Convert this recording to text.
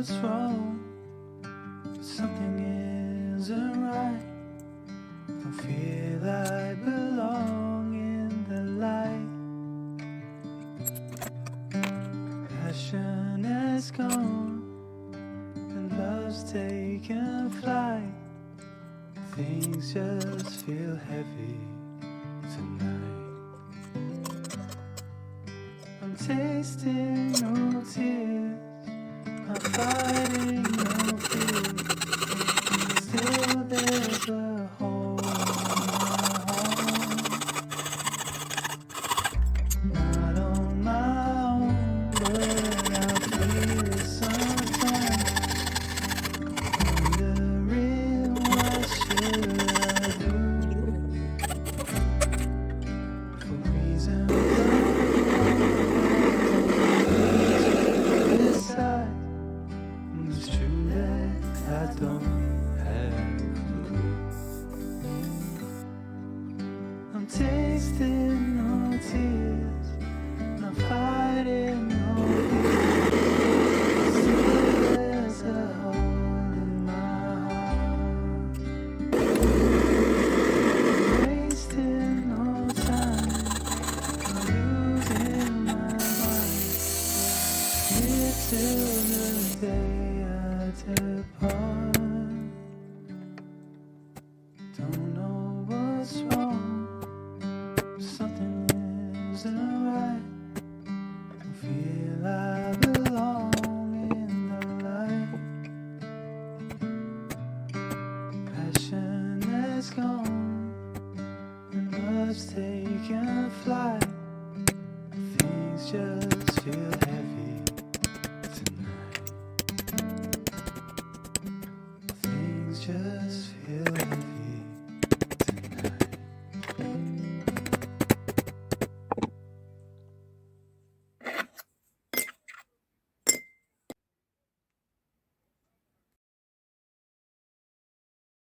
what's wrong, something isn't right. Don't feel I belong in the light. Passion has gone and love's taken flight. Things just feel heavy tonight. I'm tasting no tears, I'm fighting no fear. Still there's a hole in my heart. Not on my own, but I feel it sometimes. Wondering what should I do? For reasons I decide. It's true that I don't have a clue. I'm tasting no tears, I'm fighting no fear. Still there's a hole in my heart. Wasting no time, I'm losing my mind. Here till the day I depart. Don't know what's wrong, something isn't right. Don't feel I belong in the light. Passion has gone and love's taken flight. Things just feel heavy tonight. Things just